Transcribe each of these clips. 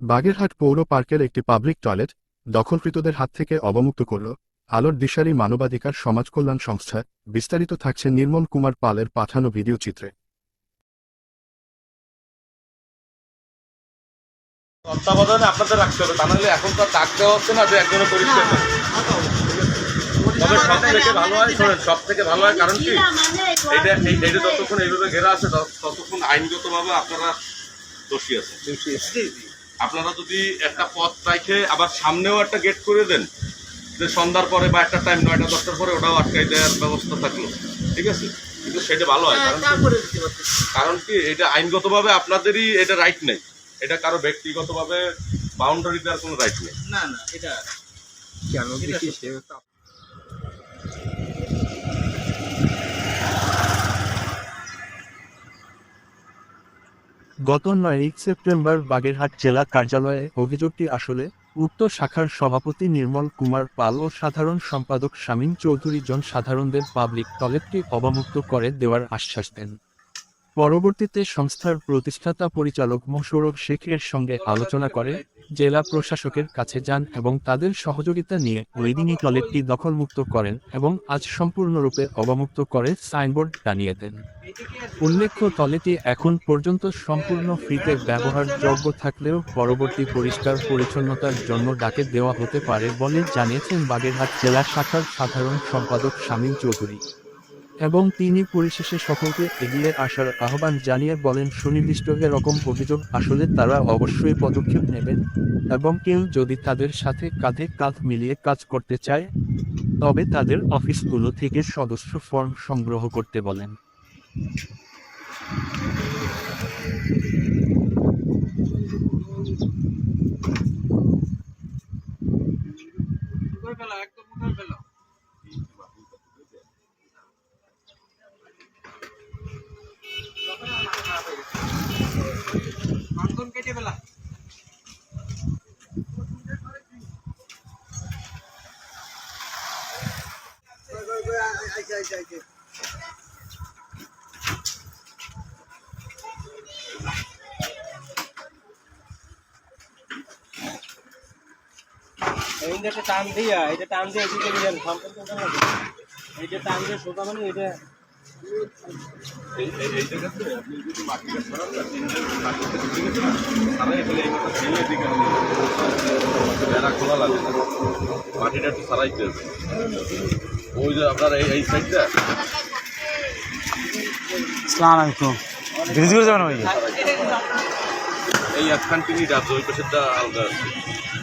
বাগেরহাট পৌর পার্কের একটি পাবলিক টয়লেট দখলকৃতদের হাত থেকে অবমুক্ত করল আলোর দিশারি মানবাধিকার সমাজ কল্যাণ সংস্থা। বিস্তারিত থাকছে নির্মল কুমার পালের পাঠানো ভিডিও চিত্রে। তত্ত্বাবধানে আপনাদের রাখতে হবে, তা নাহলে এখন তো ডাক দেওয়া হচ্ছে না যে একজনে পরিষ্কার করে। তবে সব থেকে ভালো হয়, শোনেন, সব থেকে ভালো হয়, কারণ কি এইটা যতক্ষণ এইভাবে ঘেরা আছে ততক্ষণ আইনগতভাবে আপনারা দোষী আছে। আপনারা যদি একটা পথ রাখে আবার সামনেও একটা গেট করে দেন, যে সন্ধ্যার পরে বা একটা টাইম 9টা 10টার পরে ওটাও আটকাই দেওয়ার ব্যবস্থা থাকলো, ঠিক আছে, কিন্তু সেটা ভালো হয়। কারণ কি এটা আইনগতভাবে আপনাদেরই এটা রাইট নেই, এটা কারো ব্যক্তিগতভাবে বাউন্ডারি দেওয়ার কোনো রাইট নেই। না না, এটা কেন গত 9 সেপ্টেম্বর বাগেরহাট জেলা কার্যালয়ে অভিযোগটি আসলে উক্ত শাখার সভাপতি নির্মল কুমার পাল ও সাধারণ সম্পাদক শামীম চৌধুরী সাধারণদের পাবলিক টয়লেটটি অবমুক্ত করে দেওয়ার আশ্বাস দেন। পরবর্তীতে সংস্থার প্রতিষ্ঠাতা পরিচালক মোশাররফ শেখের সঙ্গে আলোচনা করে জেলা প্রশাসকের কাছে যান এবং তাদের সহযোগিতা নিয়ে ওই দিনই টয়লেটটি দখলমুক্ত করেন এবং আজ সম্পূর্ণরূপে অবমুক্ত করে সাইনবোর্ড টানিয়ে দেন। উল্লেখ্য, টয়লেটটি এখন পর্যন্ত সম্পূর্ণ ফ্রিতে ব্যবহারযোগ্য থাকলেও পরবর্তী পরিষ্কার পরিচ্ছন্নতার জন্য ডাকে দেওয়া হতে পারে বলে জানিয়েছেন বাগেরহাট জেলা শাখার সাধারণ সম্পাদক শামীম চৌধুরী। এবং তিনি পরিশেষে সকলকে এগিয়ে আসার আহ্বান জানিয়ে বলেন, সুনির্দিষ্ট এরকম অভিযোগ আসলে তারা অবশ্যই পদক্ষেপ নেবেন এবং কেউ যদি তাদের সাথে কাঁধে কাঁধ মিলিয়ে কাজ করতে চায় তবে তাদের অফিসগুলো থেকে সদস্য ফর্ম সংগ্রহ করতে বলেন। কেটে ফেলা এইটা টান দিয়া, এটা টান দিয়ে এদিকে নিয়ে সম্পূর্ণ এইটা টান দিয়ে সোজা মানে এটা এই জায়গাতে আপনি যদি মাটিটা সরান না, সারাই ফেলে এই মতো ছেলে দিকে বেড়া খোলা লাগে না, মাটিটা একটু সারাইতে হবে। ওই যে আপনার এই সাইডটা এই একখান তিনি যাচ্ছে, ওই পাশেরটা আলাদা আছে।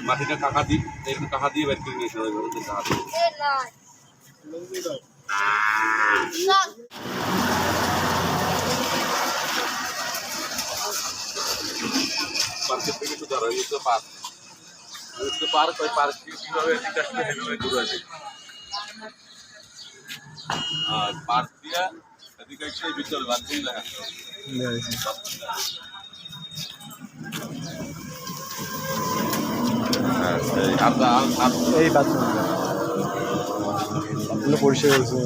মাটিটা কাকা দিয়ে একটু কাকা দিয়ে বের করে নিয়েছে, ওই ঘরে কাকা দিয়ে পার্কের থেকে একটু ধরা হয়েছে পার্ক ওই পার্ক কীভাবে এদিকে আসলে হেঁটে দূরে আছে, আর পার্ক দিয়ে এদিকে এসে ভিতরে বাথরুম দেখা এই বাথরুম পরিষ্কার হয়েছে।